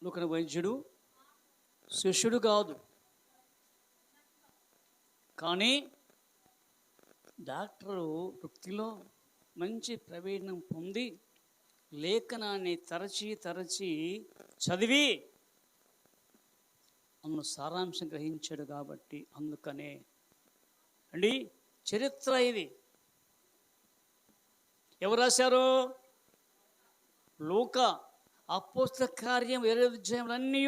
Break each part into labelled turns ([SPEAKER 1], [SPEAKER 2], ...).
[SPEAKER 1] లూకా వైద్యుడు శిష్యుడు కాదు, కానీ డాక్టరు వృత్తిలో మంచి ప్రవీణం పొంది లేఖనాన్ని తరచి చదివి అందులో సారాంశం గ్రహించాడు కాబట్టి అందుకనే అండి చరిత్ర ఇది. ఎవరు రాశారు? లూకా. అపోస్తల కార్యం 20 అధ్యాయములన్నీ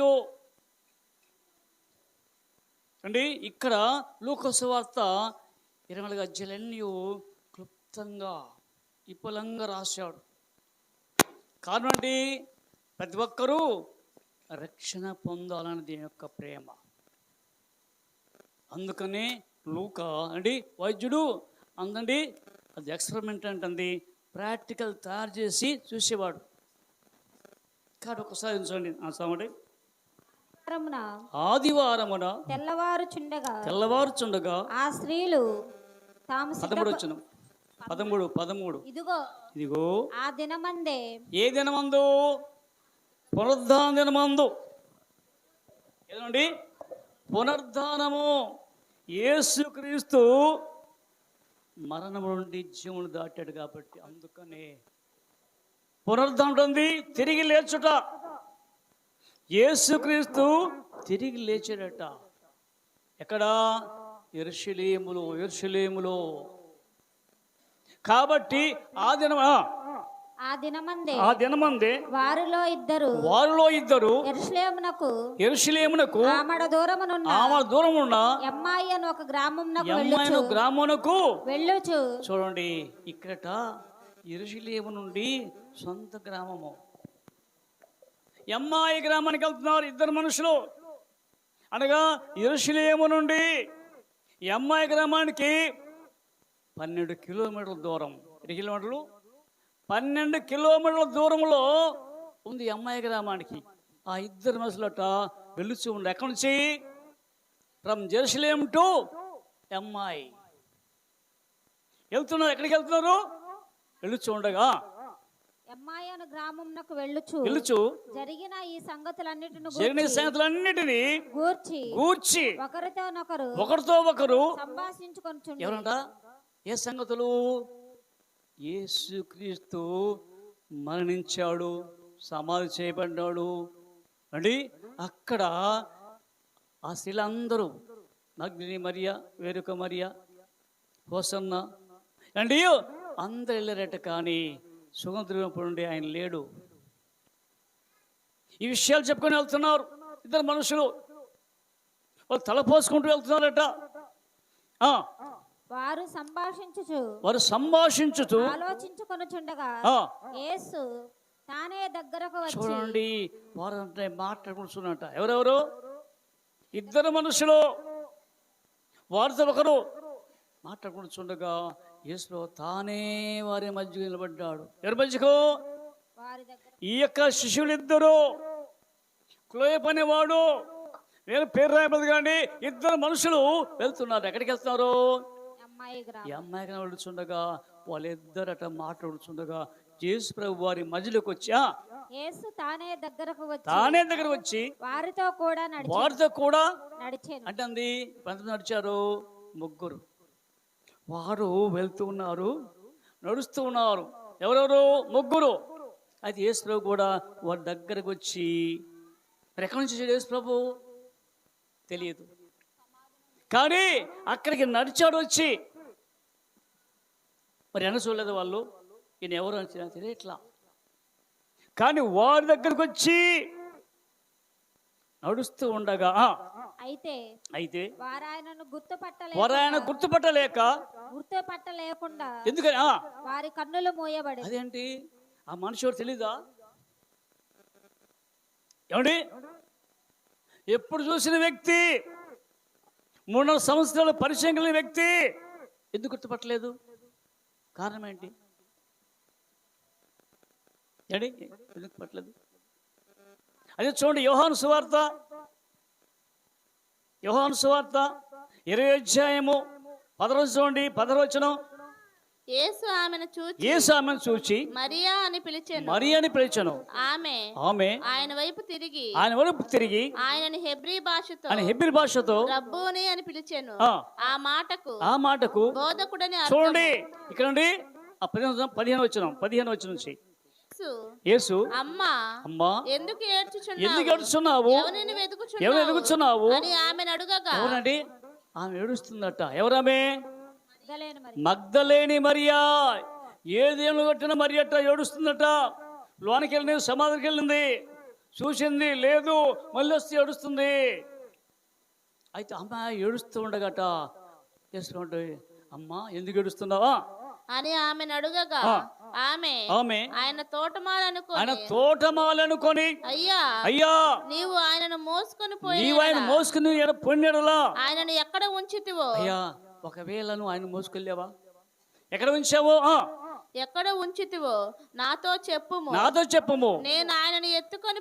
[SPEAKER 1] అండి. ఇక్కడ లూకా సువార్త 24 అధ్యాయాలన్నీ క్లుప్తంగా విపులంగా రాశాడు. కారణం ఏంటి? ప్రతి ఒక్కరూ రక్షణ పొందాలని దీని యొక్క ప్రేమ. అందుకనే లూకా అండి వైద్యుడు అందండి, అది ఎక్స్పెరిమెంట్ అంటుంది, ప్రాక్టికల్ తయారు చేసి చూసేవాడు. కాదు ఒకసారి చూడండి ఆ సామండి. ఆదివారమున తెల్లవారుచుండగా
[SPEAKER 2] ఆ స్త్రీలు తాము
[SPEAKER 1] 13 ఇదిగో
[SPEAKER 2] ఆ దినమందే.
[SPEAKER 1] ఏ దినమందు? పునరుద్ధాన దినమందు. ఏదండి? పునరుద్ధానము. యేసుక్రీస్తు మరణము నుండి జీవులు దాటాడు కాబట్టి అందుకనే పునరుద్ధానం ఉంది, తిరిగి లేచుట. యేసుక్రీస్తు తిరిగి లేచాడట. ఎక్కడ? యెరూషలేములో. కాబట్టి ఆ దినమందే
[SPEAKER 2] వారిలో ఇద్దరు
[SPEAKER 1] యెరూషలేమునకు
[SPEAKER 2] ఆమడ దూరమునున్న ఎమ్మాయి అను ఒక గ్రామమునకు వెళ్ళుచు.
[SPEAKER 1] చూడండి ఇక్కడట యెరూషలేము నుండి సొంత గ్రామము ఎమ్మాయి గ్రామానికి వెళ్తున్నారు ఇద్దరు మనుషులు. అనగా యెరూషలేము నుండి ఎమ్మాయి గ్రామానికి 12 కిలోమీటర్ల దూరం. 12 కిలోమీటర్ల దూరంలో ఉంది అమ్మాయి గ్రామానికి. ఆ ఇద్దరు మనుషులట వెళుచూ ఉండే. ఎక్కడి నుంచి? ఫ్రమ్ జెరూసలేం టు ఎమ్మాయి వెళ్తున్నారు. ఎక్కడికి వెళ్తున్నారు? వెళుచూ ఉండగా
[SPEAKER 2] ఎమ్మాయి అను గ్రామమునకు వెళ్ళుచు జరిగిన ఈ
[SPEAKER 1] సంగతులన్నిటిని గూర్చి ఒకరితో ఒకరు
[SPEAKER 2] సంభాషించుకొనుచుండిరి.
[SPEAKER 1] ఎవరంట? ఏ సంగతులు? యేసుక్రీస్తు మరణించాడు, సమాధి చేయబడ్డాడు అండి. అక్కడ ఆ స్త్రీలందరూ మగ్దలిని మరియ, వేరొక మరియ, హోసన్న అండి అందరు వెళ్ళారట. కానీ సుగంధద్రవ్యం నుండి ఆయన లేడు. ఈ విషయాలు చెప్పుకొని వెళ్తున్నారు ఇద్దరు మనుషులు. వాళ్ళు తలపోసుకుంటూ వెళ్తున్నారట.
[SPEAKER 2] వారు
[SPEAKER 1] సంభాషించుచు
[SPEAKER 2] ఆలోచించుకొనుచుండగా యేసు తానే దగ్గరకు వచ్చి.
[SPEAKER 1] చూడండి వారు అంటే మాట్లాడుకుంటున్నట. ఎవరెవరు? ఇద్దరు మనుషులు. వారితో ఒకరు మాట్లాడుకుంటుండగా యేసు తానే వారి మధ్య నిలబడ్డాడు. ఎవరి మధ్యకు? ఈ యొక్క శిష్యులు ఇద్దరు. క్లోయప్ అనేవాడు, నేను పేరు రాయబడదు కానీ ఇద్దరు మనుషులు వెళ్తున్నారు. ఎక్కడికి వెళ్తున్నారు? ఈ అమ్మాయి వెళ్తుండగా వాళ్ళిద్దరట మాట్లాడుతుండగా యేసు ప్రభు వారి మధ్యలోకి వచ్చి
[SPEAKER 2] తానే దగ్గరకు
[SPEAKER 1] వచ్చి
[SPEAKER 2] వారితో కూడా
[SPEAKER 1] అంటుంది. ఎంతమంది నడిచారు? 3. వారు వెళ్తూ ఉన్నారు, నడుస్తూ ఉన్నారు. ఎవరెవరు? 3. అయితే యేసు ప్రభు కూడా వారి దగ్గరకు వచ్చి, ఎక్కడి నుంచి వచ్చాడు యేసు ప్రభు తెలియదు, కానీ అక్కడికి నడిచాడు వచ్చి. మరి ఎన్న చూడలేదు వాళ్ళు, ఈయన ఎవరు అని తెలియట్లా. కానీ వారి దగ్గరకు వచ్చి నడుస్తూ ఉండగా అయితే
[SPEAKER 2] వారాయన గుర్తుపట్టలేకుండా
[SPEAKER 1] ఎందుకని
[SPEAKER 2] వారి కన్నులు మూయబడి.
[SPEAKER 1] అదేంటి? ఆ మనిషి తెలీదా? ఏమండి? ఎప్పుడు చూసిన వ్యక్తి, 3 సంవత్సరాల పరిచయం కలిగిన వ్యక్తి ఎందుకు గుర్తుపట్టలేదు? కారణం ఏంటి? ఎందుకు పట్టలేదు? అదే చూడండి యోహాను సువార్త 20 అధ్యాయము 10 చూడండి. 10 వచనం.
[SPEAKER 3] యేసు
[SPEAKER 1] ఆమెను చూచి
[SPEAKER 3] మరియా అని పిలిచెను.
[SPEAKER 1] మరి అని పిలిచెను.
[SPEAKER 3] ఆమె ఆయన వైపు తిరిగి ఆయనని హెబ్రీ భాషతో రబ్బూని అని పిలిచెను. ఆ మాటకు బోధకుడని అర్థము.
[SPEAKER 1] చూడండి ఇక్కడ నుండి 15 వచ్చిన నుంచి యేసు అమ్మా
[SPEAKER 3] ఎందుకు
[SPEAKER 1] ఏడుచున్నావు? ఎవరు వెతుకుచున్నావు
[SPEAKER 3] అని ఆమెను అడుగగా,
[SPEAKER 1] ఎవరండి? ఆమె ఏడుస్తుందట. ఎవరామె?
[SPEAKER 2] మగ్దలేనే మరి.
[SPEAKER 1] మగ్దలేని మరియా. ఏదేళ్ళు కట్టిన మరి అట్ట ఏడుస్తుందట. లోనికి వెళ్ళింది, సమాధికి వెళ్ళింది, చూసింది లేదు, మళ్ళీ వస్తే ఏడుస్తుంది. అయితే అమ్మ ఏడుస్తూ ఉండగట. చేస్తుంటే అమ్మా ఎందుకు ఏడుస్తున్నావా
[SPEAKER 3] అని ఆమెను అడుగగా, ఆమె ఆయన
[SPEAKER 1] తోటమాలనుకొని అయ్యా
[SPEAKER 3] నీవు ఆయనను మోసుకొని
[SPEAKER 1] పోయినలా
[SPEAKER 3] ఆయనను ఎక్కడ ఉంచితివో,
[SPEAKER 1] అయ్యా ఒకవేళ నువ్వు ఆయన మోసుకెళ్ళావా? ఎక్కడ ఉంచావో?
[SPEAKER 3] ఎక్కడ ఉంచితివో నాతో
[SPEAKER 1] చెప్పుము.
[SPEAKER 3] నేను ఆయనను ఎత్తుకొని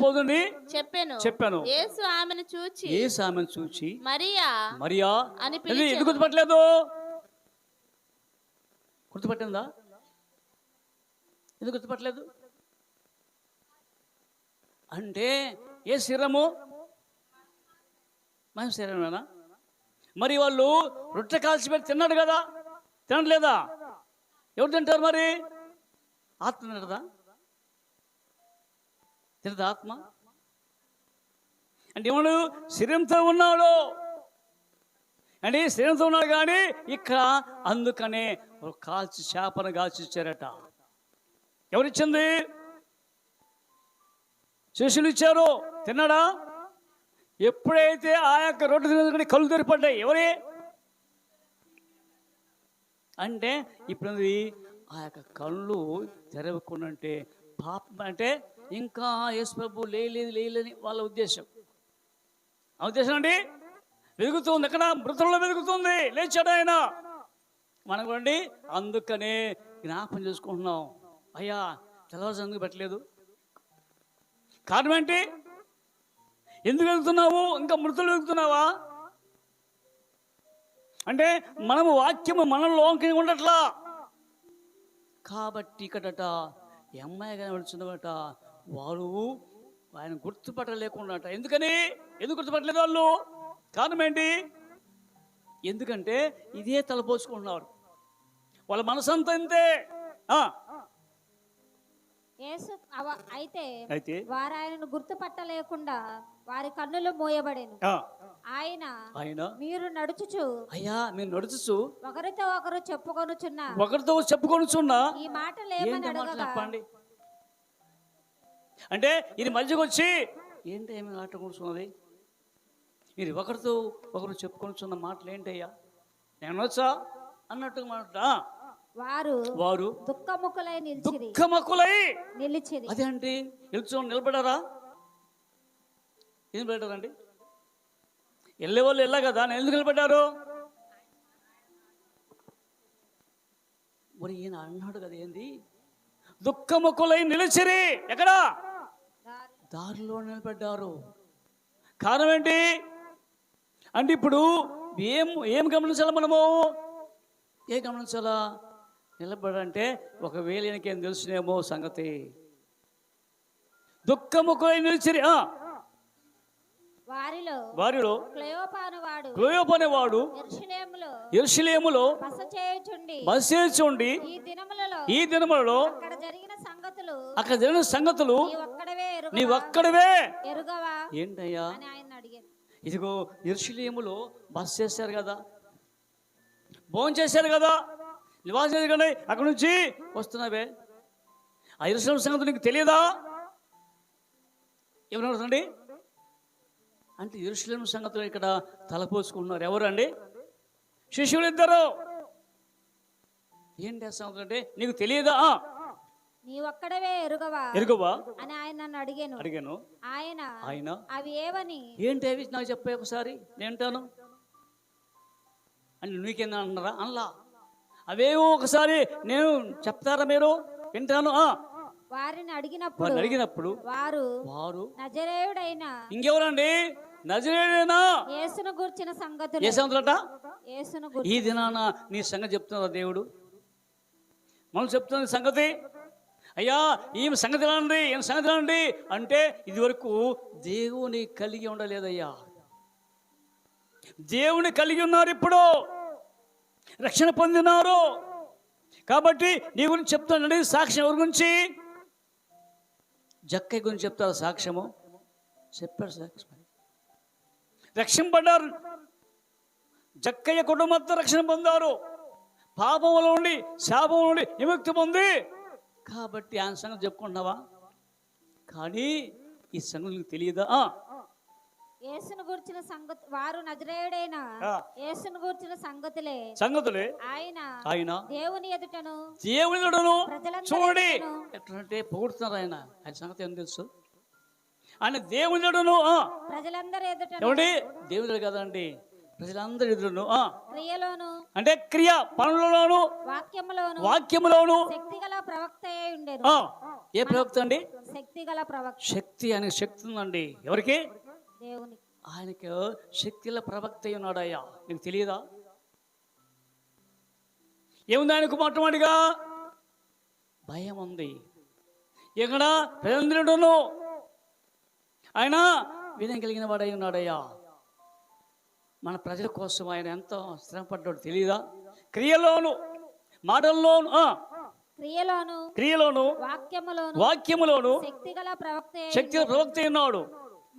[SPEAKER 1] పోదుని
[SPEAKER 3] చెప్పాను. యేసు ఆమెను చూచి
[SPEAKER 1] మరియా
[SPEAKER 3] అని
[SPEAKER 1] ఎందుకు గుర్తుపట్టలేదు? గుర్తుపట్టిందా? ఎందుకు గుర్తుపట్టలేదు అంటే ఏ శరీరము? మన శరీరమేనా? మరి వాళ్ళు రొట్టె కాల్చిపెట్టి తిన్నాడు కదా, తినట్లేదా? ఎవరు తింటారు మరి? ఆత్మ తినదా? తినదా ఆత్మ? అంటే ఎవడు శరీరంతో ఉన్నాడు అంటే శరీరంతో ఉన్నాడు కానీ ఇక్కడ అందుకనే చేపను కాల్చి ఇచ్చారట. ఎవరిచ్చింది? శిష్యులు ఇచ్చారు. తిన్నాడా? ఎప్పుడైతే ఆ యొక్క రొట్టె తినదుకుని కళ్ళు తెరిపడ్డాయి. ఎవరి అంటే ఇప్పుడు ఆ యొక్క కళ్ళు తెరవకుండాంటే పాపం అంటే ఇంకా యేసు ప్రభు లేలేదని వాళ్ళ ఉద్దేశం. ఆ ఉద్దేశం అండి వెలుగుతుంది. ఎక్కడ? మృతుల్లో వెలుగుతుంది. లేచాడు ఆయన. మనకండి అందుకనే జ్ఞాపం చేసుకుంటున్నాం. అయ్యా తెల్లవారు ఎందుకు పెట్టలేదు? కారణం ఏంటి? ఎందుకు వెళ్తున్నావు? ఇంకా మృతులు వెళ్తున్నావా అంటే మనము వాక్యము మనలోకి ఉండట్లా కాబట్టి ఇక్కడట ఈ అమ్మాయి కానీ వెళ్తున్నట వారు ఆయన గుర్తుపట్టలేకుండా. ఎందుకు గుర్తుపట్టలేదు వాళ్ళు? కారణం ఏంటి? ఎందుకంటే ఇదే తలపోసుకుంటున్నారు. వాళ్ళ మనసంతా ఇంతే.
[SPEAKER 2] అయితే వారు ఆయనను గుర్తుపట్టలేకుండా వారి కన్నులు మూయబడేను. ఆయన మీరు నడుచుచు ఒకరితో ఒకరు చెప్పుకొనుచున్నా ఈ మాటలు ఏమని అడగండి
[SPEAKER 1] అంటే ఇది మధ్యకు వచ్చి ఏంటి ఏమి ఆట కూర్చున్నది? మీరు ఒకరితో ఒకరు చెప్పుకొనుచున్న మాటలు ఏంటయ్యా? నేను వచ్చా అన్నట్టు మాట. వారు
[SPEAKER 2] దుఃఖముఖులై నిలిచిరి.
[SPEAKER 1] అదేంటి నిలబడారా? ఏం నిలబడ్డారండి? వెళ్ళే వాళ్ళు వెళ్ళా కదా, ఎందుకు నిలబడ్డారు? మరి ఈయన అన్నాడు కదా, ఏంది దుఃఖముఖులై నిలిచిరి? ఎక్కడ? దారిలో నిలబడ్డారు. కారణం ఏంటి అంటే ఇప్పుడు ఏం గమనించాలి మనము? గమనించాలా? నిలబడంటే ఒకవేళ ఈయనకేం తెలుసునేమో సంగతి. దుఃఖముఖులై నిలిచిరి. వారిలో క్లెయోపానేవాడు యెరూషలేములో బస చేయుచుండి ఈ దినములలో అక్కడ జరిగిన సంగతులు నీవొక్కడివే ఏంటయ్యా? ఇదిగో యెరూషలేములో బస చేశారు కదా, భోజనం చేశారు కదా, నివాసం చేశారు కదా, అక్కడ నుంచి వస్తున్నావే. ఆ యెరూషలేము సంగతులు నీకు తెలియదా? ఏమన్నారండి అంటే యెరూషలేము సంగతులు ఇక్కడ తలపోసుకుంటున్నారు. ఎవరు అండి? శిష్యులు ఇద్దరు. ఏంటి ఆ సంగతులు అంటే నీకు తెలియదా?
[SPEAKER 2] నీవొక్కడవే
[SPEAKER 1] ఎరుగవా
[SPEAKER 2] అని ఆయన నన్ను అడిగాను. ఆయన అవి ఏవని
[SPEAKER 1] ఏంటి అవి నాకు చెప్పే ఒకసారి నేంటాను అని నీకేందా అన్నారా? అనలా. అవేవో ఒకసారి నేను చెప్తారా? మీరు వింటాను.
[SPEAKER 2] వారిని అడిగినప్పుడు వారు నజరేయుడైన
[SPEAKER 1] ఇంకెవరండి? నజరేయుడైన
[SPEAKER 2] యేసును గూర్చిన సంగతులు.
[SPEAKER 1] ఏ సంగతులట? ఈ దినాన నీ సంగతి చెప్తున్నారా దేవుడు? మనం చెప్తున్న సంగతి, అయ్యా ఈమె సంగతి రాండి, ఈయన సంగతి రాండి అంటే ఇదివరకు దేవుని కలిగి ఉండలేదయ్యా. దేవుని కలిగి ఉన్నారు, ఇప్పుడు రక్షణ పొందినారు. కాబట్టి నీ గురించి చెప్తానండి. సాక్ష్యం ఎవరి గురించి? జక్కయ్య గురించి చెప్తారు సాక్ష్యము. చెప్పారు సాక్ష్యం. రక్షింపడ్డారు. జక్కయ్య కుటుంబంతో రక్షణ పొందారు. పాపంలో ఉండి, శాపంలో ఉండి విముక్తి పొంది. కాబట్టి ఆయన సంగతి చెప్పుకుంటున్నావా? కానీ ఈ సంగతి నీకు తెలియదా?
[SPEAKER 2] యేసును గురించిన సంగతి, వారు నజరేయుడైన యేసును గురించిన సంగతులే ఆయన దేవుని ఎదుటను
[SPEAKER 1] చూడండి ఎట్లంటే పొగుడుతున్నారు. ఆయన సంగతి ఏం తెలుసు? ఆయన దేవుని ఎదుటను,
[SPEAKER 2] ప్రజలందరి ఎదుట,
[SPEAKER 1] దేవుడు కదండి, ప్రజలందరి ఎదుటను,
[SPEAKER 2] క్రియలోను అంటే
[SPEAKER 1] క్రియ పనులలోను, వాక్యములోను
[SPEAKER 2] శక్తిగల ప్రవక్త అయి ఉండేది.
[SPEAKER 1] ఏ ప్రవక్త అండి?
[SPEAKER 2] శక్తిగల ప్రవక్త.
[SPEAKER 1] శక్తి అనే శక్తి ఉందండి. ఎవరికి?
[SPEAKER 2] దేవునికి.
[SPEAKER 1] ఆయనకి శక్తిల ప్రవక్త ఉన్నాడయ్యా. నీకు తెలియదా? ఏముంది ఆయనకు? మొట్టమొదటిగా భయం ఉంది. ఇక్కడ ప్రజలందరూ ఆయన వినయం కలిగిన వాడై ఉన్నాడయ్యా. మన ప్రజల కోసం ఆయన ఎంతో శ్రమపడ్డాడు. తెలియదా? క్రియలోను, మాటల్లోను, క్రియలోను, వాక్యములోను శక్తిగల ప్రవక్త ఉన్నాడు.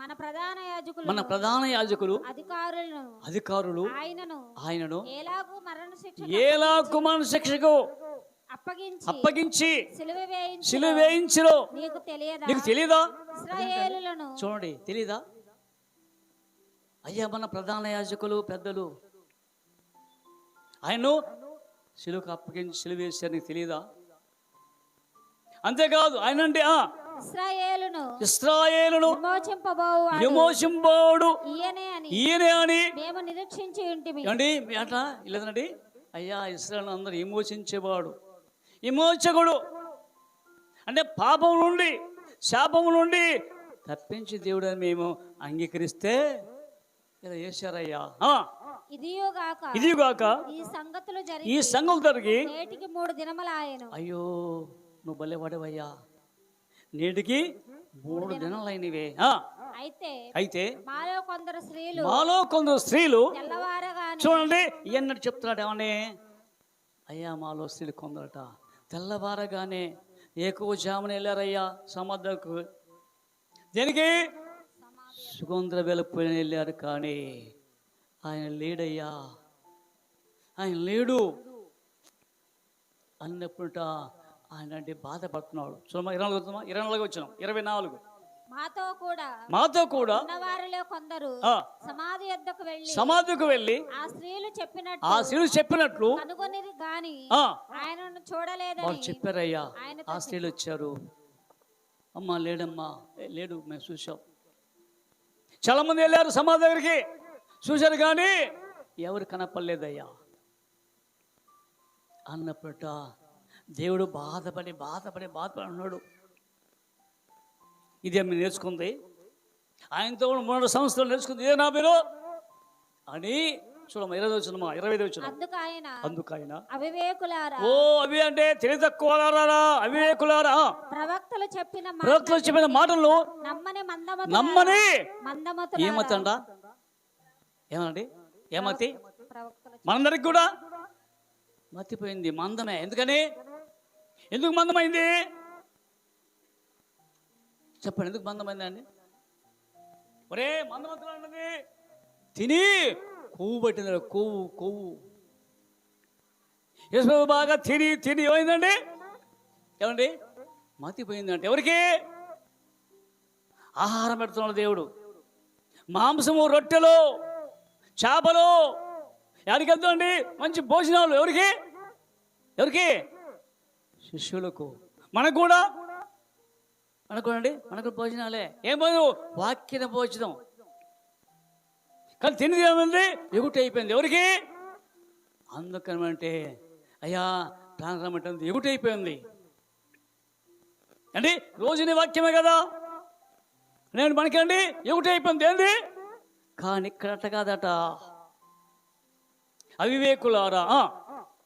[SPEAKER 1] మన ప్రధాన యాజకులు అధికారులు ఆయనను ఏలాగు మరణ శిక్షకు అప్పగించి సిలువ వేయించిరో. నీకు తెలియదా? చూడండి, తెలీదా? అయ్యా మన ప్రధాన యాజకులు పెద్దలు ఆయన్ను సిలువకు అప్పగించి సిలువ వేశారు. నీకు తెలియదా? అంతేకాదు ఆయన అంటే ఇశ్రాయేలును విమోచింపబోడు ఈయనే అని
[SPEAKER 2] మేము నిరీక్షించి ఉంటిమి.
[SPEAKER 1] అండి అట్లా లేదండి. అయ్యా ఇశ్రాయేలు అందరూ విమోచించేవాడు, విమోచకుడు అంటే పాపం నుండి, శాపం నుండి తప్పించి దేవుడు అని మేము అంగీకరిస్తే ఇలా చేశారయ్యా. ఇదిగాక ఈ సంగతులు జరిగి
[SPEAKER 2] నేటికి 3 దినములాయెను.
[SPEAKER 1] అయ్యో నువ్వు భలే పడవయ్యా, నేటికి 3 దినాలైనవే. అయితే మాలో కొందరు స్త్రీలు చూడండి ఎన్నట్టు చెప్తున్నాడు. ఏమని? అయ్యా మాలో స్త్రీలు కొందరట తెల్లవారగానే ఎక్కువ జామున వెళ్ళారయ్యా సమాధులకు. దేనికి? సుగంధ వెలుపుని వెళ్ళారు. కానీ ఆయన లేడయ్యా, ఆయన లేడు అన్నప్పుట ఆయన అంటే బాధపడుతున్నాడు. చూడమ్మా 24 వచ్చిన 24 మాతో కూడా సమాధికి వెళ్ళి ఆ స్త్రీలు చెప్పినట్లు
[SPEAKER 2] ఆయనను చూడలేదని
[SPEAKER 1] వాళ్ళు చెప్పారయ్యా. ఆ స్త్రీలు వచ్చారు. అమ్మా లేడమ్మా, లేడు, మేము చూసాం. చాలా మంది వెళ్ళారు సమాధి దగ్గరికి, చూశారు కానీ ఎవరు కనపడలేదయ్యా అన్నప్పుట దేవుడు బాధపడి అన్నాడు. ఇదే మీరు నేర్చుకుంది, ఆయనతో 3 సంవత్సరాలు నేర్చుకుంది. ఇదే నా మీరు అని చూడమ్మా 25 వచ్చిన అందుకు ఆయన ఓ అవి అంటే తెలివి తక్కువలారా, అవివేకులారా, ప్రవక్తలు చెప్పిన మాటలు నమ్మని ఏమతి అంట. ఏమనండి? ఏమతి? మనందరికి కూడా మతిపోయింది, మందమే. ఎందుకు మందమైంది చెప్పండి? ఎందుకు మందమైంది అండి? ఒరే మందమంతులు అన్నది తిని కొవ్వు పట్టింది. కొవ్వు యేసు బాగా తిని ఏమైందండి? ఏమండి? మతిపోయిందంటే ఎవరికి? ఆహారం పెడుతున్నాడు దేవుడు. మాంసము, రొట్టెలు, చేపలు ఎక్కడికి వెళ్తామండి? మంచి భోజనాలు ఎవరికి? శిష్యులకు. మనకు కూడా అనుకోండి, మనకు భోజనాలే. ఏం భోజనం? వాక్య భోజనం. కానీ తినేది ఏమైంది? ఎగుటి అయిపోయింది. ఎవరికి? అందుకనమంటే అయ్యా ప్రాణమంటే ఎగుటి అయిపోయింది అండి. రోజుని వాక్యమే కదా, నేను మనకండి ఎగుటి అయిపోయింది. ఏంది? కానీ ఇక్కడట కాదట. అవివేకులారా,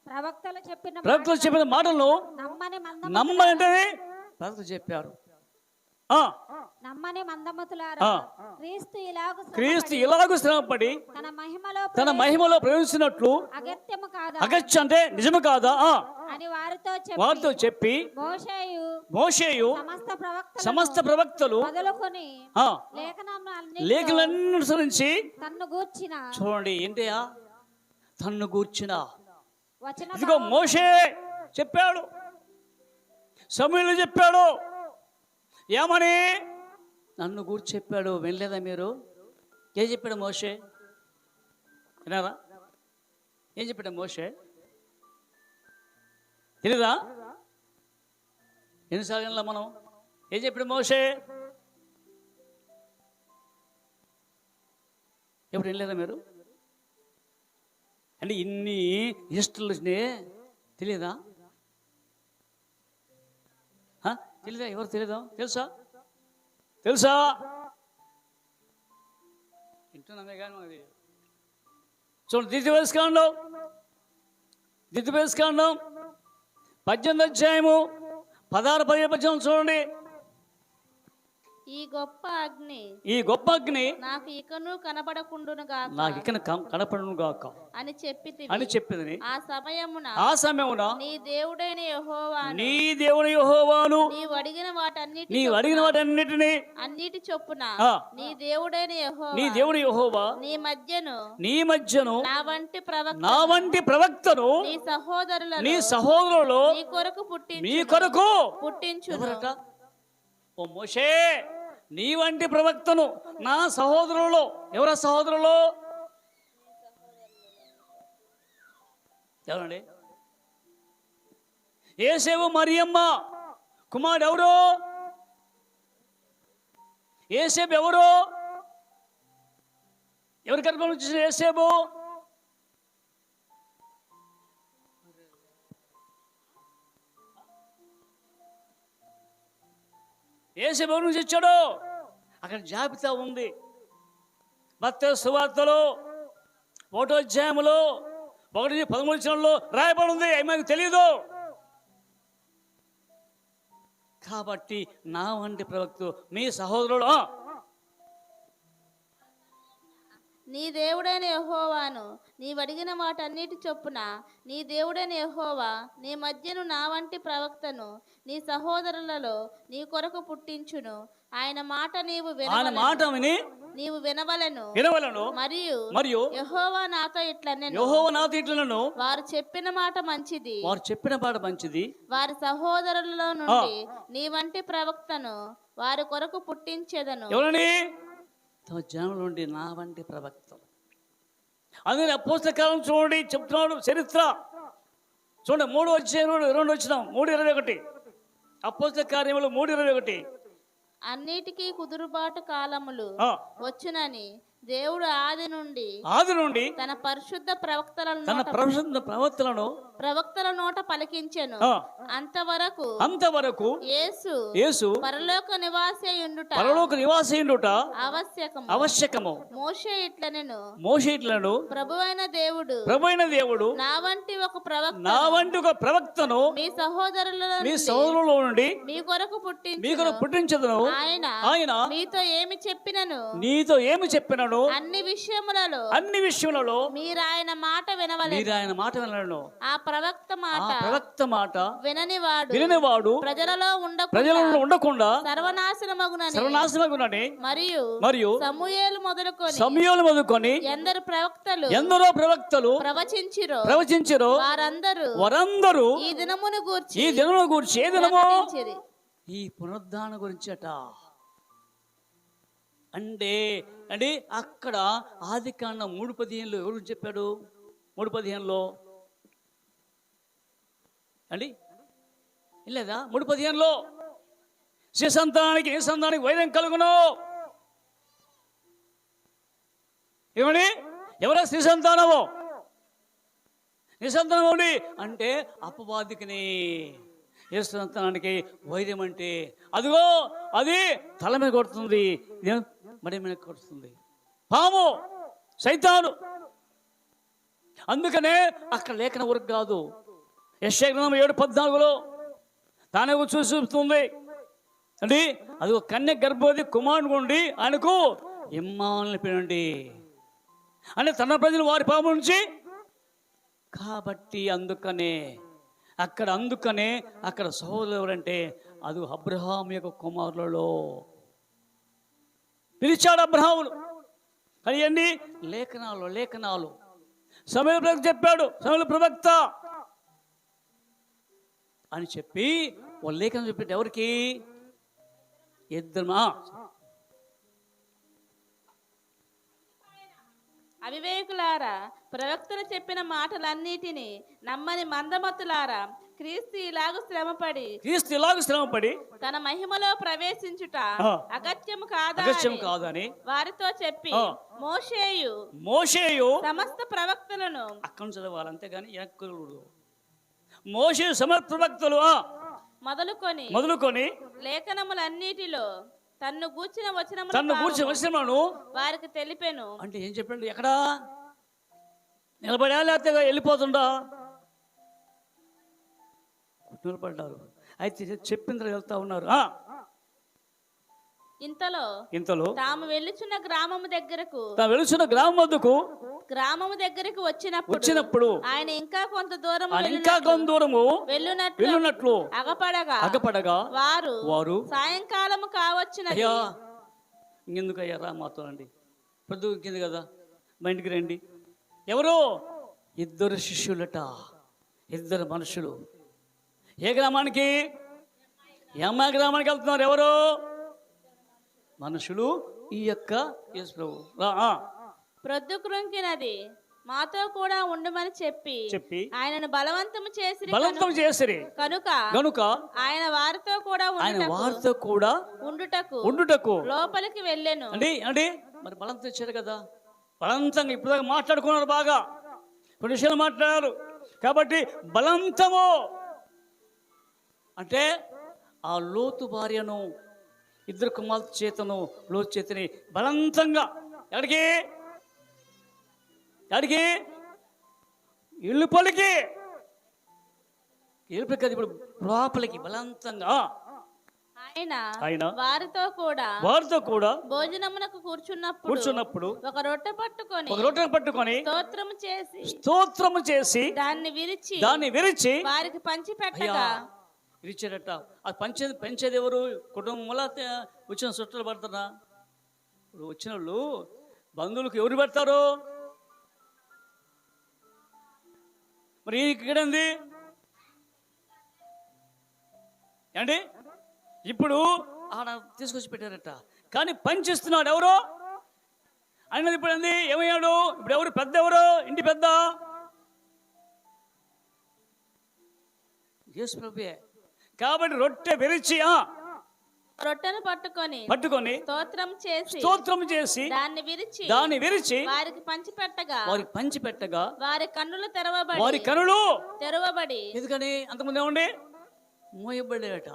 [SPEAKER 1] ప్రవక్తలు చెప్పిన మాటలను నమ్మనంటే ప్రవక్తలు చెప్పారు.
[SPEAKER 2] నమ్మని మందమతులారా,
[SPEAKER 1] క్రీస్తు ఇలాగూ శ్రమపడి తన మహిమలో ప్రవేశించినట్లు అగత్యం అంటే నిజము కాదా
[SPEAKER 2] అని
[SPEAKER 1] వారితో చెప్పి మోషేయు సమస్త ప్రవక్తలు లేఖనాన్ని అనుసరించి చూడండి ఏంటయ్యా తన్ను గూర్చిన ఇదిగో మోషే చెప్పాడు, సమూయేలు చెప్పాడు, ఏమని నన్ను గూర్చి చెప్పాడు. వినలేదా మీరు? ఏం చెప్పాడు మోషే? వినారా? ఏం చెప్పాడు మోషే? తెలీదా? ఎన్నిసార్లు వినలా మనం? ఏం చెప్పాడు మోషే? ఎప్పుడు వినలేదా మీరు? అంటే ఇన్ని హిస్టరీలు తెలియదా? తెలీదా? ఎవరు తెలీదా? తెలుసా వింటున్నామే కానీ అది చూడండి. ద్వితీయోపదేశకాండం 18 అధ్యాయము 16-17 చూడండి.
[SPEAKER 3] ఈ గొప్ప అగ్ని నాకు ఇకను కనపడకుండును గాక అని చెప్పితివి. ఆ సమయమున నీ దేవుడైన యెహోవాను నీవు అడిగిన వాటన్నిటిని అన్నిటి చొప్పున నీ దేవుడైన యెహోవా నీ మధ్యను నా వంటి ప్రవక్తను నీ సహోదరులు నీ కొరకు పుట్టించును. ఓ మోషే, నీ వంటి ప్రవక్తను నా సహోదరులు. ఎవరా సహోదరులు? ఎవరండి? యేసేపు మరియమ్మ కుమారుడు ఎవరు? యేసేపు ఎవరు? ఎవరి గర్భం నుంచి యేసేపు? యేసేపు ఎవరి నుంచి వచ్చాడు? అక్కడ జాబితా ఉంది. మత్తయి సువార్తలో 1వ అధ్యాయములో 1-13 రాయబడి ఉంది. ఏమైనా తెలియదు. కాబట్టి నా వంటి ప్రవక్త మీ సహోదరుడు నీ దేవుడైన యెహోవాను నీవు అడిగిన వాటన్నిటి చొప్పున నీ దేవుడైన యెహోవా నీ మధ్యను నా వంటి ప్రవక్తను నీ సహోదరులలో నీ కొరకు పుట్టించును. ఆయన మాట నీవు వినవలెను. మరియు యెహోవా నాతో ఇట్లనెను, వారు చెప్పిన మాట మంచిది. వారి సహోదరులలో నుండి నీ వంటి ప్రవక్తను వారి కొరకు పుట్టించెదను.
[SPEAKER 1] జనం నుండి నా వంటి ప్రవక్తలు. అందుకని అపోస్తల కాలం చూడండి, చెప్తున్నాడు చరిత్ర చూడండి. 3వ అధ్యాయం 3:21 అపోస్తల కార్యములు 3:21
[SPEAKER 3] అన్నిటికీ కుదురుబాటు కాలములు వచ్చునని దేవుడు ఆది నుండి తన పరిశుద్ధ ప్రవక్తల నోట పలికించెను. అంతవరకు యేసు పరలోక నివాసి అయ్యుండుట ఆవశ్యకము. మోషే ఇట్లనెను, ప్రభువైన దేవుడు నా వంటి ఒక ప్రవక్తను మీ సహోదరులలో నుండి మీ కొరకు పుట్టించెదను. ఆయన మీతో ఏమి చెప్పినను అన్ని విషయములలో మీరు ఆయన మాట వినవలెను. ఆ ప్రవక్త మాట విననివాడు ప్రజలలో ఉండకుండా సర్వనాశనమగునని మరియు సమూయేలు మొదలుకొని ఎందరో ప్రవక్తలు ప్రవచించిరో వారందరూ ఈ దినమును గూర్చి
[SPEAKER 1] ఏ దినము? ఈ పునరుద్ధాన గురించట. అంటే అక్కడ ఆదికాండం 3:15 ఎవరు చెప్పాడు? 3:15 అండి లేదా? 3:15 నీ సంతానానికి వైరం కలుగును. ఏమని? ఎవరా నీ సంతానము అంటే అపవాదికిని. యేసు సంతానానికి వైద్యం అంటే అదిగో అది తల మీద కొడుతుంది, మడి మీద కొడుతుంది. పాము, సైతాను అందుకనే అక్కడ లేఖన వరకు కాదు, యెషయా గ్రంథం 7:14 తానే చూస్తుంది అండి. అది ఒక కన్య గర్భవతి కుమారుడు ఉండి ఆయనకు ఇమ్మానుయేలు పిలండి అంటే తన ప్రజలు వారి పాపం నుంచి కాబట్టి అందుకనే అక్కడ సహోదరులు ఎవరంటే అది అబ్రహాం యొక్క కుమారులలో పిలిచాడు అబ్రహామును. కానీ లేఖనాలు సమూయేలు ప్రవక్త చెప్పాడు, సమూయేలు ప్రవక్త అని చెప్పి వాళ్ళు లేఖనం చెప్పాడు. ఎవరికి? ఇద్దరు
[SPEAKER 3] అవివేకులారా, ప్రవక్తలు చెప్పిన మాటలన్నిటినీ నమ్మని మందమతులారా, క్రీస్తు ఇలాగు శ్రమపడి తన మహిమలో ప్రవేశించుట అగత్యము కాదని వారితో చెప్పి మోషేయు సమస్త ప్రవక్తలను
[SPEAKER 1] అక్కడ చదవాలి, అంతేగాని మోషే సమస్త ప్రవక్తలు మొదలుకొని
[SPEAKER 3] లేఖనములన్నిటిలో తన్ను గూర్చిన
[SPEAKER 1] వచనములను
[SPEAKER 3] వారికి తెలిపెను.
[SPEAKER 1] అంటే ఏం చెప్పండి? ఎక్కడ నిలబడా లేకపోతే వెళ్ళిపోతుండా? నిలబడ్డారు. అయితే చెప్పిన వెళ్తా ఉన్నారు.
[SPEAKER 3] ఇంతలో తాము వెళ్ళుచున్న గ్రామము దగ్గరకు వచ్చినప్పుడు ఆయన ఇంకా కొంత దూరము వెళ్ళునట్లు అగపడగా వారు సాయంకాలము కావచ్చునది.
[SPEAKER 1] ఇంకెందుకయ్యా రా మాతో అండి, పొద్దుకింది కదా, మా ఇంటికి రండి. ఎవరు? ఇద్దరు శిష్యులట, ఇద్దరు మనుషులు. ఏ గ్రామానికి? యమ్మ గ్రామానికి వెళ్తున్నారు. ఎవరు? మనుషులు. ఈ యొక్క యేసు ప్రభు
[SPEAKER 3] ప్రొద్దుకృంకినది మాతో కూడా ఉండమని చెప్పి ఆయనను బలవంతం చేసిరి కనుక ఆయన వారితో కూడా ఉండుటకు లోపలికి వెళ్ళెను.
[SPEAKER 1] అంటే మరి బలంతం ఇచ్చారు కదా, బలంతంగా ఇప్పుడు మాట్లాడుకున్నారు, బాగా కొన్ని విషయాలు మాట్లాడారు. కాబట్టి బలంతము అంటే ఆ లోతు భార్యను, ఇద్దరు కుమార్తె చేతను, లోతు చేతని బలంతంగా ఎక్కడికి ఇళ్ళుపలికి ఇప్పుడు లోపలికి బలంతంగా
[SPEAKER 3] ఆయన వారితో కూడా భోజనమునకు కూర్చున్నప్పుడు ఒక రొట్టె పట్టుకొని
[SPEAKER 1] స్తోత్రము చేసి దాన్ని విరిచి
[SPEAKER 3] వారికి పంచిపెట్టగా
[SPEAKER 1] ఇచ్చారట. అది పెంచేది ఎవరు? కుటుంబంలో వచ్చిన చుట్టాలు పడతారా? ఇప్పుడు వచ్చిన వాళ్ళు బంధువులకు ఎవరు పెడతారు? మరి ఇక్కడంది ఏంటి? ఇప్పుడు ఆడ తీసుకొచ్చి పెట్టారట, కానీ పంచిస్తున్నాడు ఎవరు అన్నది. ఇప్పుడు అంది ఏమయ్యాడు? ఇప్పుడు ఎవరు పెద్ద? ఎవరు ఇంటి పెద్ద? యేసు ప్రభువే. కాబట్టి రొట్టె విరిచి
[SPEAKER 3] రొట్టెను పట్టుకొని
[SPEAKER 1] స్తోత్రం చేసి దాన్ని విరిచి
[SPEAKER 3] వారికి
[SPEAKER 1] పంచిపెట్టగా
[SPEAKER 3] వారి కన్నులు తెరవబడి
[SPEAKER 1] ఎందుకని అంతకుముందు ఏమండి మోయబడేట.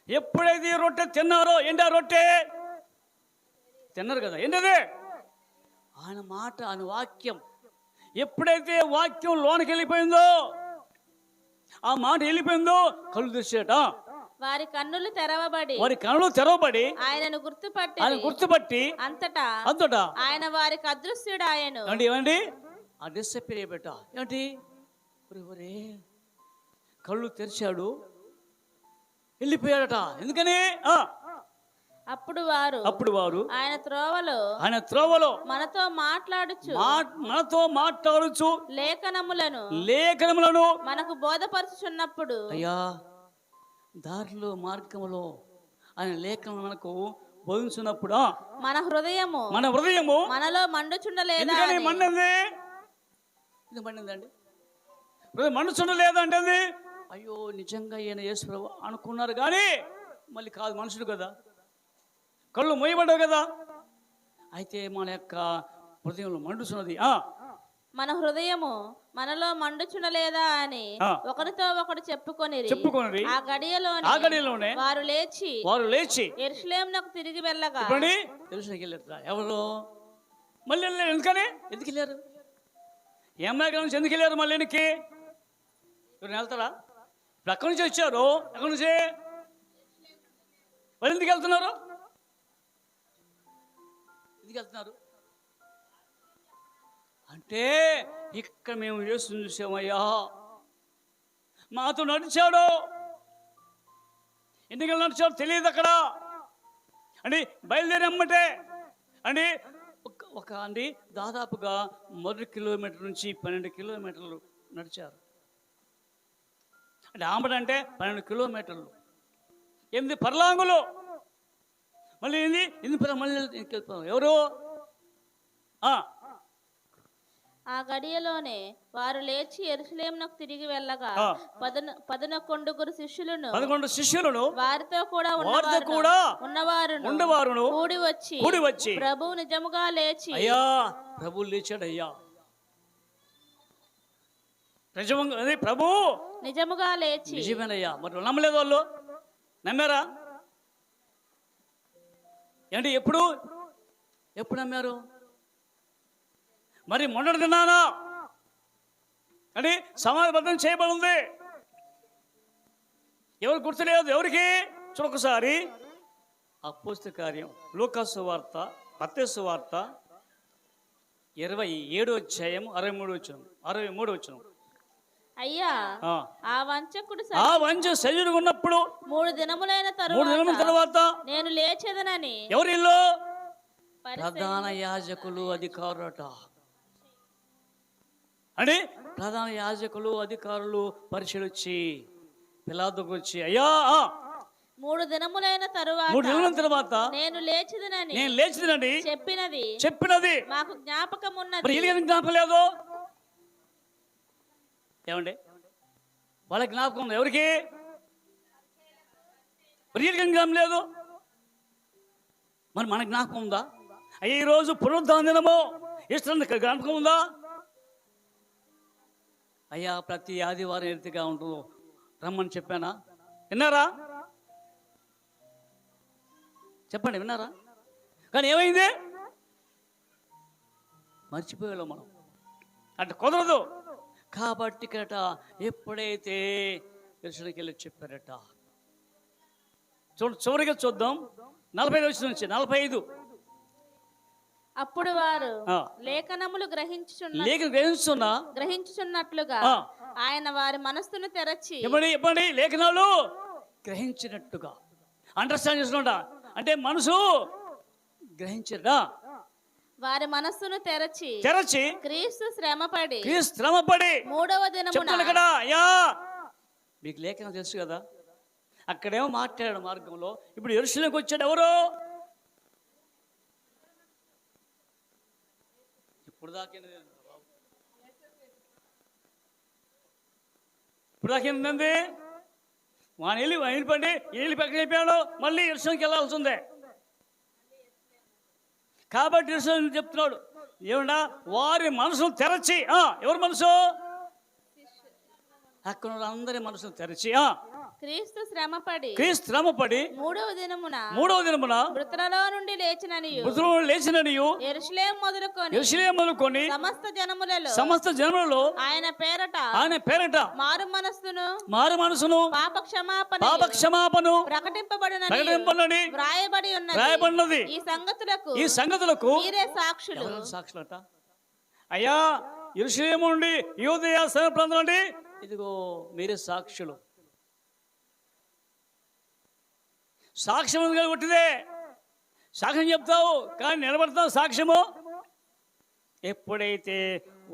[SPEAKER 1] ఎప్పుడైతే రొట్టె తిన్నారో, ఏంటి ఆ రొట్టె తిన్నారు కదా, ఏంటది? ఆయన మాట, ఆయన వాక్యం. ఎప్పుడైతే వాక్యం లోనికి వెళ్ళిపోయిందో, ఆ మాట వెళ్ళిపోయిందో, కళ్ళు తెచ్చేట.
[SPEAKER 3] వారి కన్నులు
[SPEAKER 1] తెరవబడి
[SPEAKER 3] ఆయనను గుర్తుపట్టి అంతటా ఆయన వారికి అదృశ్యుడాయను.
[SPEAKER 1] ఏమండి? ఆ డిస్అపియర్ బెట ఏంటి? కళ్ళు తెరిచాడు, వెళ్ళిపోయాడట. ఎందుకని?
[SPEAKER 3] అప్పుడు వారు ఆయన త్రోవలో మనతో మాట్లాడుచు లేఖనములను మనకు బోధపరుచుచున్నప్పుడు,
[SPEAKER 1] అయ్యా దారిలో మార్గములో ఆయన లేఖనం మనకు బోధించున్నప్పుడు
[SPEAKER 3] మన హృదయము మనలో మండుచుండలేదా?
[SPEAKER 1] మండిందండి, మండుచుండలేదంటే అయ్యో నిజంగా ఈయన యేసు ప్రభు అనుకున్నారు, కానీ మళ్ళీ కాదు, మనుషుడు కదా, కళ్ళు మొయ్యబడ్డావు కదా. అయితే మన యొక్క హృదయంలో మండుచున్నది.
[SPEAKER 3] మన హృదయము మనలో మండుచుండలేదా అని ఒకరితో ఒకడు చెప్పుకొని ఆ గడియలోనే వారు లేచి యెరూషలేమునకు తిరిగి వెళ్ళగా.
[SPEAKER 1] ఎవరు మళ్ళీ ఎందుకు వెళ్ళారు? ఎమ్మెల్యే నుంచి ఎందుకు వెళ్ళారు మళ్ళీ వెనక్కి? ఎవరు వెళ్తారా? ఇప్పుడు అక్కడి నుంచి వచ్చారు, ఎక్కడి నుంచి వాళ్ళు ఎందుకు వెళ్తున్నారు? ఎందుకు వెళ్తున్నారు అంటే ఇక్కడ మేము యేసుని చూసామయ్యా, మాతో నడిచాడు. ఎందుకు నడిచాడో తెలియదు అక్కడ అండి. బయలుదేరమ్మంటే అండి ఒక అండి దాదాపుగా 1 కిలోమీటర్ నుంచి 12 కిలోమీటర్లు నడిచారు. అంటే ఆంబడంటే 12 కిలోమీటర్లు, 8 పర్లాంగులు. మళ్ళీ మళ్ళీ ఎవరు?
[SPEAKER 3] ఆ గడియలోనే వారు లేచి యెరూషలేమునకు తిరిగి వెళ్ళగా 11 శిష్యులను వారితో కూడా ఉన్నవారును కూడి వచ్చి ప్రభువు నిజముగా లేచి,
[SPEAKER 1] అయ్యా ప్రభువు లేచాడయ్యా, ప్రభు
[SPEAKER 3] నిజముగా లేచి.
[SPEAKER 1] నిజమేనయ్యా. మరి నమ్మలేదు వాళ్ళు? నమ్మారా? ఏంటి ఎప్పుడు నమ్మారు? మరి మొన్నటి దినానా అంటే సమాధిబద్ధం చేయబడి ఉంది. ఎవరు గుర్తులేదు ఎవరికి? చూడొకసారి అపోస్తల కార్యం, లూకా సువార్త, మత్తయి సువార్త 27వ అధ్యాయం 63వ వచనం.
[SPEAKER 3] అయ్యా ఆ వంచకుడు
[SPEAKER 1] శరీరం ఉన్నప్పుడు
[SPEAKER 3] 3 దినములైన
[SPEAKER 1] తరువాత
[SPEAKER 3] నేను లేచేదనని
[SPEAKER 1] ఎవరిలో? ప్రధాన యాజకులు అధికారులట అంటే ప్రధాన యాజకులు అధికారులు పరిచయం వచ్చి పిలాతుకు వచ్చి, అయ్యా
[SPEAKER 3] 3 దినములైన తరువాత నేను లేచిదనని చెప్పినది మాకు జ్ఞాపకం ఉన్నది.
[SPEAKER 1] జ్ఞాపకం లేదు. ఏమండి వాళ్ళ జ్ఞాపకం ఉంది, ఎవరికి? జ్ఞాపకం లేదు. మరి మన జ్ఞాపకం ఉందా? అయ్యా ఈరోజు పునరుద్ధాన దినము, ఇష్టం జ్ఞాపకం ఉందా? అయ్యా ప్రతి ఆదివారం ఎత్తుగా ఉంటుందో రమ్మని చెప్పానా? విన్నారా? చెప్పండి, విన్నారా? కానీ ఏమైంది? మర్చిపోయాలో మనం. అంటే కుదరదు కాబట్టి ఇక్కడట ఎప్పుడైతే దర్శనకి వెళ్ళి చెప్పారట, చివరిగా చూద్దాం 45 వచ్చిన నుంచి 45.
[SPEAKER 3] అప్పుడు వారు లేఖనములు గ్రహించుచున్నట్లుగా ఆయన వారి మనస్సును తెరచి,
[SPEAKER 1] ఇవ్వండి లేఖనాలు గ్రహించినట్టుగా, అండర్స్టాండ్ చేసుకుంటా అంటే మనసు గ్రహించరా,
[SPEAKER 3] వారి మనస్సును తెరచి క్రీస్తు శ్రమపడి 3వ దినమున.
[SPEAKER 1] మీకు లేఖనం తెలుసు కదా, అక్కడేమో మాట్లాడాడు మార్గంలో. ఇప్పుడు యెరూషలేముకి వచ్చాడు ఎవరు? ఇప్పుడు దాకేందండి వాని వెళ్ళిపోండి పక్కన అయిపోయాడు, మళ్ళీ యెరూషలేముకి వెళ్ళాల్సిందే. కాబట్టి యెరూషలేము చెప్తున్నాడు ఏమన్నా, వారి మనసును తెరచి. ఎవరి మనసు? అక్కడ అందరి మనసును తెరచి
[SPEAKER 3] క్రీస్తు శ్రమపడి
[SPEAKER 1] 3వ దినమున
[SPEAKER 3] మృతులలో నుండి
[SPEAKER 1] లేచిననియు
[SPEAKER 3] యెరూషలేము మొదలుకొని
[SPEAKER 1] సమస్త జనములలో ఆయన పేరట మారు మనసును పాప క్షమాపణ ప్రకటింపబడినని వ్రాయబడినది. ఈ సంగతులకు సాక్షులట. అయ్యా యెరూషలేము నుండి యూదయ సమీప ప్రాంతం నుండి ఇదిగో మీరే సాక్షులు. సాక్ష్యం కొట్టిదే సాక్ష్యం చెప్తావు కానీ నిలబడతావు సాక్ష్యము. ఎప్పుడైతే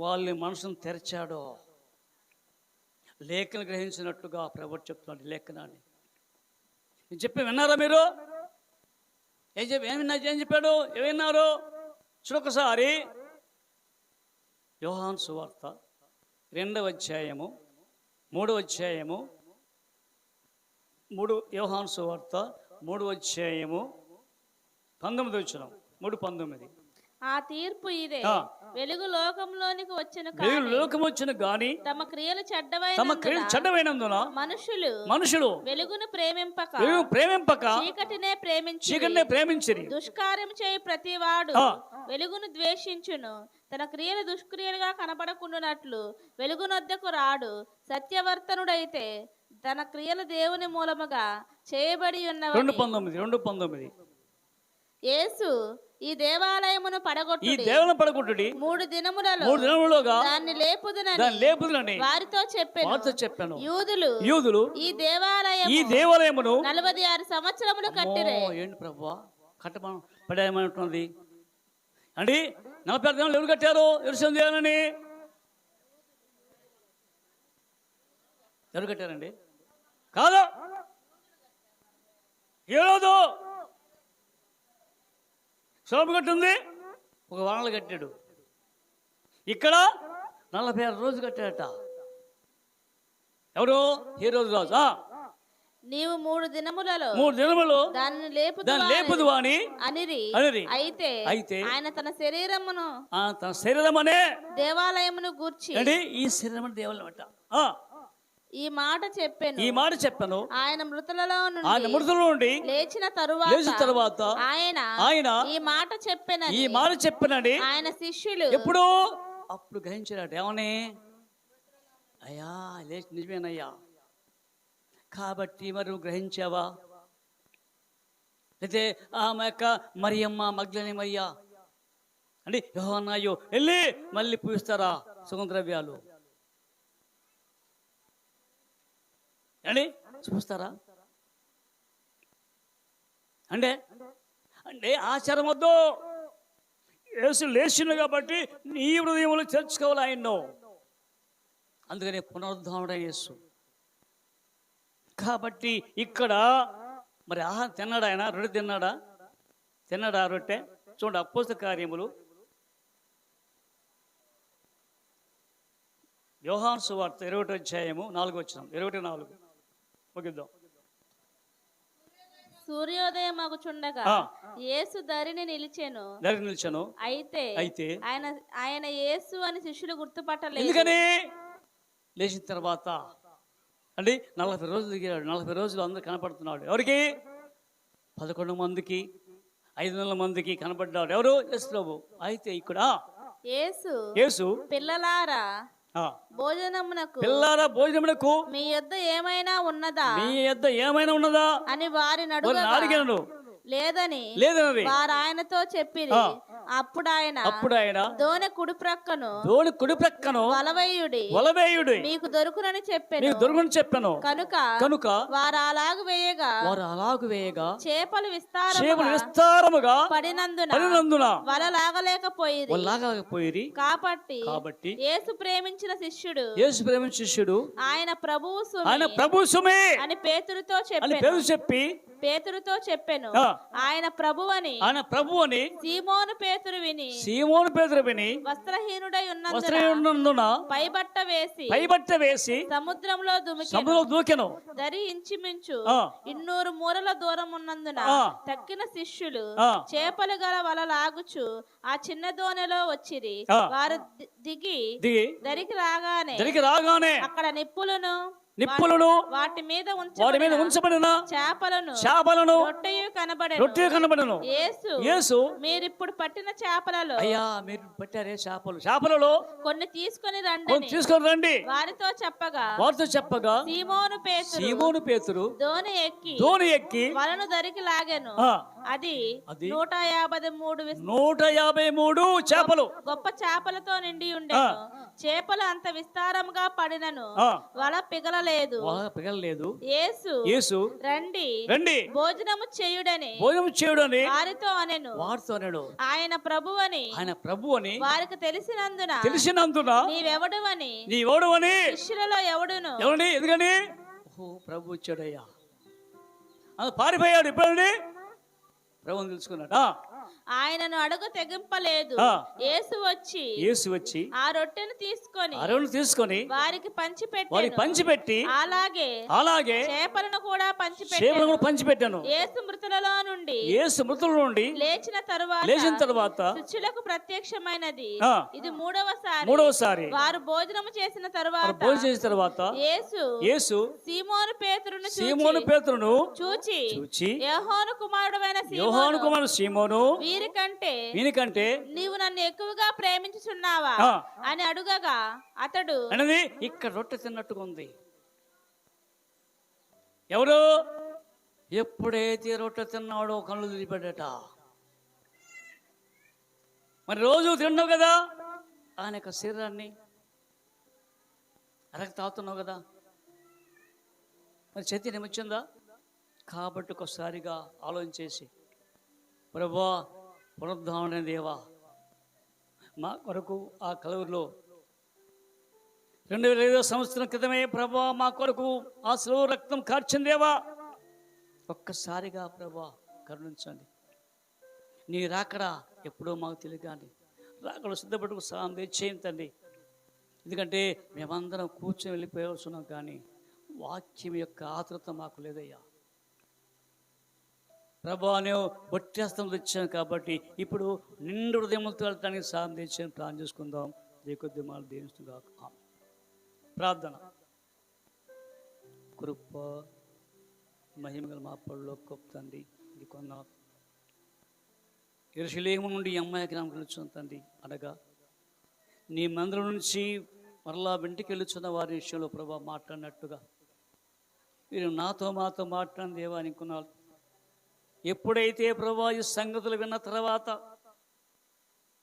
[SPEAKER 1] వాళ్ళని మనసును తెరిచాడో లేఖను గ్రహించినట్టుగా ప్రభువు చెప్తున్నాడు లేఖనాన్ని. నేను చెప్పి విన్నారా మీరు? ఏం చెప్పాడు? ఏం విన్నారు? చూడొకసారి యోహాను సువార్త 2వ అధ్యాయము 3వ అధ్యాయము యోహాను సువార్త 3వ అధ్యాయము 19వ వచనం 3:19.
[SPEAKER 3] ఆ తీర్పు ఇదే,
[SPEAKER 1] ఆ.
[SPEAKER 3] వెలుగు లోకంలోనికి వచ్చిన
[SPEAKER 1] వెలుగు లోకం వచ్చిన గాని
[SPEAKER 3] తమ క్రియలు
[SPEAKER 1] తమ క్రియలు చెడ్డమైనందున మనుషులు
[SPEAKER 3] వెలుగును ప్రేమింపక
[SPEAKER 1] వెలుగు ప్రేమింపక
[SPEAKER 3] చీకటినే ప్రేమించి
[SPEAKER 1] చీకటినే ప్రేమించిరి.
[SPEAKER 3] దుష్కార్యం చేయి ప్రతివాడు
[SPEAKER 1] ఆ.
[SPEAKER 3] వెలుగును ద్వేషించును, తన క్రియలు దుష్క్రియలుగా కనపడకుండానట్లు వెలుగునొద్దకు రాడు. సత్యవర్తనుడైతే తన క్రియలు దేవుని మూలముగా చేయబడి ఉన్నవని.
[SPEAKER 1] 2:19
[SPEAKER 3] యేసు ఈ దేవాలయమును
[SPEAKER 1] ఈ దేవుని పడగొట్టుడి
[SPEAKER 3] 3
[SPEAKER 1] దినములుగా
[SPEAKER 3] దాన్ని
[SPEAKER 1] లేపుదునని
[SPEAKER 3] వారితో
[SPEAKER 1] చెప్పాను.
[SPEAKER 3] యూదులు ఈ
[SPEAKER 1] దేవాలయమును
[SPEAKER 3] 46 సంవత్సరములు కట్టిరే.
[SPEAKER 1] ఏంటి ప్రభువా కట్టమని పడేయమంటున్నది అండి? 46 దినాలు ఎవరు కట్టారు? ఎరుసలేము దేవాలయాన్ని ఎవరు కట్టారండి? కాదు, ఏదో సోపు కట్టింది, ఒక వానలు కట్టాడు. ఇక్కడ 46 రోజులు కట్టాడట. ఎవరు? ఈ రోజు రాజు.
[SPEAKER 3] నీవు 3
[SPEAKER 1] దినములు
[SPEAKER 3] దాన్ని
[SPEAKER 1] లేపుదు అని
[SPEAKER 3] అనిరి. అయితే ఆయన తన
[SPEAKER 1] శరీరం అనే
[SPEAKER 3] దేవాలయమును గూర్చి
[SPEAKER 1] ఈ శరీరం అనే దేవాలయం అంట.
[SPEAKER 3] ఈ మాట చెప్పాను. ఆయన మృతులలో
[SPEAKER 1] నుండి
[SPEAKER 3] లేచిన తరువాత
[SPEAKER 1] ఆయన
[SPEAKER 3] ఈ మాట
[SPEAKER 1] చెప్పానండి.
[SPEAKER 3] ఆయన శిష్యులు
[SPEAKER 1] ఎప్పుడు అప్పుడు గ్రహించారట. ఏమని? అయ్యా లేచి నిజమేనయ్యా, కాబట్టి మరి నువ్వు గ్రహించావా? అయితే ఆమె యొక్క మరియమ్మ మగ్దలేనయ్యా అండి, యోహన్నయ్యో వెళ్ళి మళ్ళీ పూస్తారా సుగంధద్రవ్యాలు అండి, చూస్తారా అంటే ఆచారం వద్దు. యేసు లేచిండు కాబట్టి నీ హృదయంలో చేర్చుకోవాలి ఆయన్ను. అందుకని పునరుద్ధానుడ యేసు. కాబట్టి ఇక్కడ మరి ఆహారం తిన్నాడా? ఆయన రొట్టె తిన్నాడా రొట్టె? చూడండి అపోస్తల కార్యములు యోహాను సువార్త 21వ అధ్యాయము 4వ వచనం. 21:4 ముగిద్దాం.
[SPEAKER 3] సూర్యోదయం అగుచుండగా యేసు దరిని నిలిచెను. అయితే ఆయన యేసు అని శిష్యులు గుర్తుపట్టలేదు.
[SPEAKER 1] ఎందుకని? లేచిన తర్వాత అండి 40 రోజులు దిగాడు. 40 రోజులు అందరు కనపడుతున్నాడు. ఎవరికి? 11 మందికి, 500 మందికి కనపడ్డాడు. ఎవరు? యేసు ప్రభు. అయితే ఇక్కడ యేసు పిల్లలారా భోజనమునకు
[SPEAKER 3] మీ యొద్ద ఏమైనా ఉన్నదా
[SPEAKER 1] అని
[SPEAKER 3] వారిని
[SPEAKER 1] అడిగాను.
[SPEAKER 3] లేదని వారు ఆయనతో చెప్పిరి. అప్పుడు ఆయన దోణి కుడి ప్రక్కను వలవేయుడి మీకు దొరుకునని చెప్పాను. కనుక వారు అలాగు వేయగా చేపలు విస్తారముగా పడినందున వల లాగలేకపోయిరి. కాబట్టి యేసు ప్రేమించిన శిష్యుడు ఆయన ప్రభువు సుమే అని పేతురుతో చెప్పాను. ఆయన ప్రభువని సీమోను పేతురు విని వస్త్రహీనుడై ఉన్నందున పైబట్ట వేసి సముద్రంలో దూకెను. దరి ఇంచుమించు 200 మూరల దూరం ఉన్నందున తక్కిన శిష్యులు చేపలు గల వల లాగుచు ఆ చిన్న దోణిలో వచ్చిరి. వారు దిగి దరికి రాగానే అక్కడ నిప్పులను వాటి మీద ఉంచబడిన చేపలను రొట్టె కనబడెను. యేసు మీరిప్పుడు పట్టిన చేపలలో అయ్యా మీరు పట్టారే చేపలలో కొన్ని తీసుకొని రండి వారితో చెప్పగా సీమోను పేతురు దోణి ఎక్కి వలను దరికి లాగాను. అది 153 చేపలు గొప్ప చేపలతో నిండి ఉండేను. చేపలు అంత విస్తారముగా పడినను వల పిగలలేదు. యేసు రండి భోజనము చేయుడని వారితో అనెను. ఆయన ప్రభువని వారికి తెలిసినందున నీవెవడువని శిష్యులలో ఎవడును
[SPEAKER 1] ఎందుకని ప్రభు వచ్చాడయ్యా పారిపోయాడు. ఇప్పుడు ప్రభువుని తెలుసుకున్నాడు.
[SPEAKER 3] ఆయనను అడుగు తెగింపలేదు.
[SPEAKER 1] ఆ.
[SPEAKER 3] యేసు వచ్చి ఆ రొట్టెను తీసుకొని వారికి పంచిపెట్టి
[SPEAKER 1] అలాగే
[SPEAKER 3] చేపలను కూడా పంచిపెట్టాను. యేసు మృతులలో నుండి లేచిన తరువాత శిష్యులకు ప్రత్యక్షమైనది ఇది మూడవసారి. వారు భోజనము చేసిన తరువాత యేసు సీమోను పేతురును చూచి యోహాను కుమారుడైన సీమోను వీరికంటే నీవు నన్ను ఎక్కువగా ప్రేమించుచున్నావా అని అడుగగా అతడు
[SPEAKER 1] అనేది ఇక్కడ రొట్టె తిన్నట్టుగా ఉంది. ఎవరు ఎప్పుడైతే రొట్టె తిన్నాడో కళ్ళు తిరిగిపడ్డట. మరి రోజు తిన్నావు కదా ఆయన యొక్క శరీరాన్ని అరగ తాగుతున్నావు కదా, మరి చైతన్యం వచ్చిందా? కాబట్టి ఒకసారిగా ఆలోచించేసి ప్రభువా పునరుద్ధారణ దేవా, మా కొరకు ఆ కలువరిలో 2005 సంవత్సరం క్రితమే ప్రభువా మా కొరకు ఆ శిలువ రక్తం కార్చిన దేవా, ఒక్కసారిగా ప్రభువా కరుణించండి. నీ రాకడా ఎప్పుడో మాకు తెలియదు, కానీ రాకడ సిద్ధపట్టుకు సహాయం తెచ్చేయండి. ఎందుకంటే మేమందరం కూర్చొని వెళ్ళిపోయాల్సున్నాం, కానీ వాక్యం యొక్క ఆతృత మాకు లేదయ్యా. ప్రభా నేను ఒట్టేస్తం తెచ్చాను కాబట్టి ఇప్పుడు నిండు హృదయంతో వెళ్ళటానికి సాయం తెచ్చాను. ప్రార్థన చేసుకుందాం. కొద్ది మాలు దేనిస్తుందా ప్రార్థన. కృప మహిమగల మా పళ్ళలో గొప్ప తండ్రి, ఇది కొన్న యెరూషలేము నుండి ఈ అమ్మాయి గ్రామంకి వెళ్ళుచున్న తండ్రి అనగా నీ మందిరం నుంచి మరలా వెంటికి వెళ్ళుచున్న వారి విషయంలో ప్రభా మాట్లాడినట్టుగా మీరు మాతో మాట్లాడిన దేవా అనుకున్నారు. ఎప్పుడైతే ప్రభా ఈ సంగతులు విన్న తర్వాత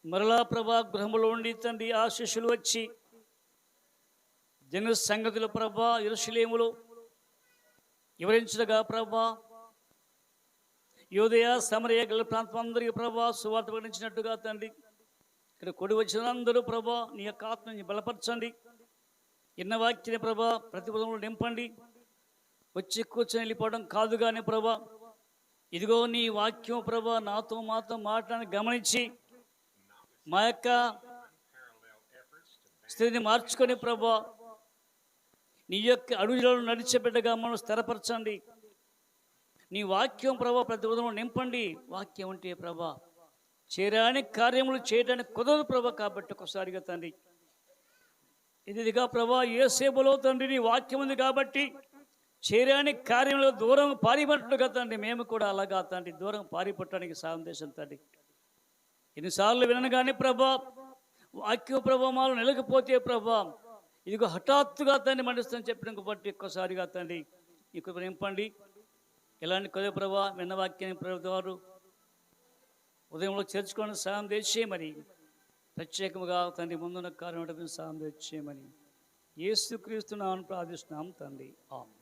[SPEAKER 1] మరలా ప్రభా గృహంలో ఉండి తండ్రి ఆ శిష్యులు వచ్చి జన సంగతులు ప్రభా యెరూషలేములో వివరించగా ప్రభా యూదయ సమరయ గల ప్రాంతం అందరికీ ప్రభా సువార్త ప్రకటించినట్టుగా తండ్రి ఇక్కడ కొడి వచ్చిన అందరూ ప్రభా నీ యొక్క ఆత్మని బలపరచండి. ఇన్న వాక్యాన్ని ప్రభా ప్రతిపదంలో నింపండి. వచ్చి కూర్చొని వెళ్ళిపోవడం కాదు కానీ ప్రభా ఇదిగో నీ వాక్యం ప్రభా నాతో మాట్లాడి గమనించి మా యొక్క స్థితిని మార్చుకొని ప్రభా నీ యొక్క అడుగులను నడిచేబిడ్డగా మనం స్థిరపరచండి. నీ వాక్యం ప్రభా ప్రతి ఉదయం నింపండి. వాక్యం అంటే ప్రభా చేయడానికి కార్యములు చేయడానికి కుదరదు ప్రభా. కాబట్టి ఒకసారిగా తండ్రి ఇదిగా ప్రభా యేసేపులో తండ్రి నీ వాక్యం ఉంది కాబట్టి చేయడానికి కార్యంలో దూరం పారిపట్టుగా తండ్రి మేము కూడా అలాగా తండ్రి దూరం పారిపట్టడానికి సాయం చేసాం తండ్రి. ఎన్నిసార్లు వినను కానీ ప్రభా వాక్య ప్రభావాలు నిలకపోతే ప్రభా ఇదిగో హఠాత్తుగా తండ్రి మండిస్తాను చెప్పిన బట్టి ఒక్కసారిగా తండ్రి ఈ నింపండి. ఇలాంటి కొద్ది ప్రభా విన్న వాక్యాన్ని ప్రభుత్వారు ఉదయంలో చేర్చుకొని సాయం తెచ్చేయమని ప్రత్యేకముగా తండ్రి ముందున్న కార్యం సాయం తెచ్చేయమని యేసుక్రీస్తు నామమున ప్రార్థిస్తున్నాం తండ్రి. ఆమేన్.